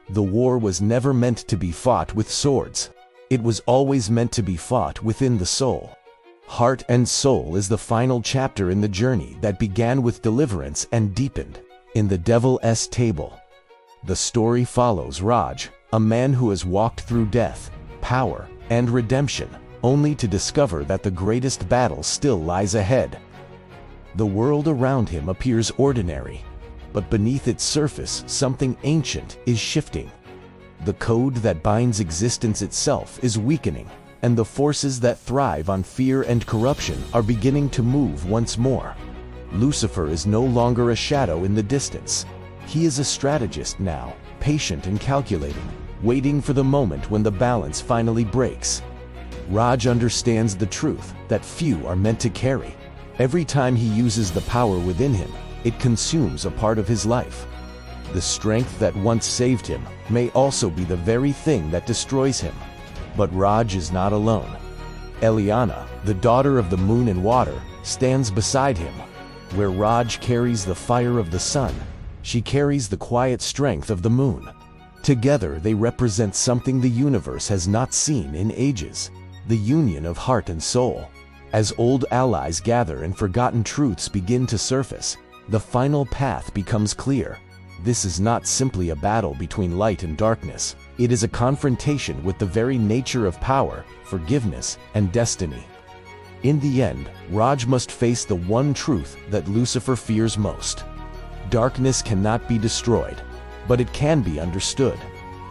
The war was never meant to be fought with swords. It was always meant to be fought within the soul. Heart and Soul is the final chapter in the journey that began with deliverance and deepened in the Devil's Table. The story follows Raj, a man who has walked through death, power, and redemption, only to discover that the greatest battle still lies ahead. The world around him appears ordinary, but beneath its surface something ancient is shifting. The code that binds existence itself is weakening, and the forces that thrive on fear and corruption are beginning to move once more. Lucifer is no longer a shadow in the distance. He is a strategist now, patient and calculating, waiting for the moment when the balance finally breaks. Raj understands the truth that few are meant to carry. Every time he uses the power within him, it consumes a part of his life. The strength that once saved him may also be the very thing that destroys him. But Raj is not alone. Eliana, the daughter of the moon and water, stands beside him. Where Raj carries the fire of the sun, she carries the quiet strength of the moon. Together they represent something the universe has not seen in ages: the union of heart and soul. As old allies gather and forgotten truths begin to surface, the final path becomes clear. This is not simply a battle between light and darkness. It is a confrontation with the very nature of power, forgiveness, and destiny. In the end, Raj must face the one truth that Lucifer fears most. Darkness cannot be destroyed, but it can be understood.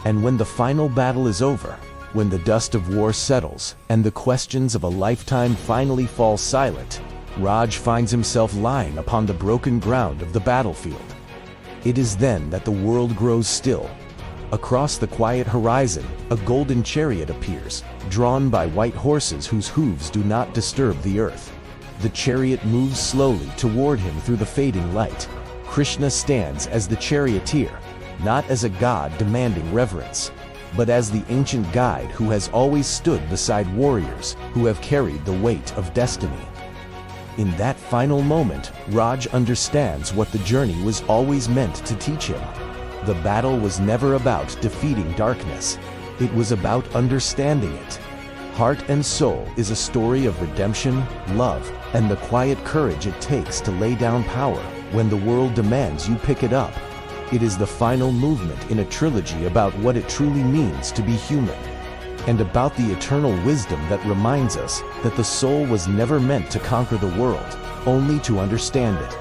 And when the final battle is over, when the dust of war settles and the questions of a lifetime finally fall silent, Raj finds himself lying upon the broken ground of the battlefield. It is then that the world grows still. Across the quiet horizon, a golden chariot appears, drawn by white horses whose hooves do not disturb the earth. The chariot moves slowly toward him through the fading light. Krishna stands as the charioteer, not as a god demanding reverence, but as the ancient guide who has always stood beside warriors who have carried the weight of destiny. In that final moment, Raj understands what the journey was always meant to teach him. The battle was never about defeating darkness. It was about understanding it. Heart and Soul is a story of redemption, love, and the quiet courage it takes to lay down power when the world demands you pick it up. It is the final movement in a trilogy about what it truly means to be human, and about the eternal wisdom that reminds us that the soul was never meant to conquer the world, only to understand it.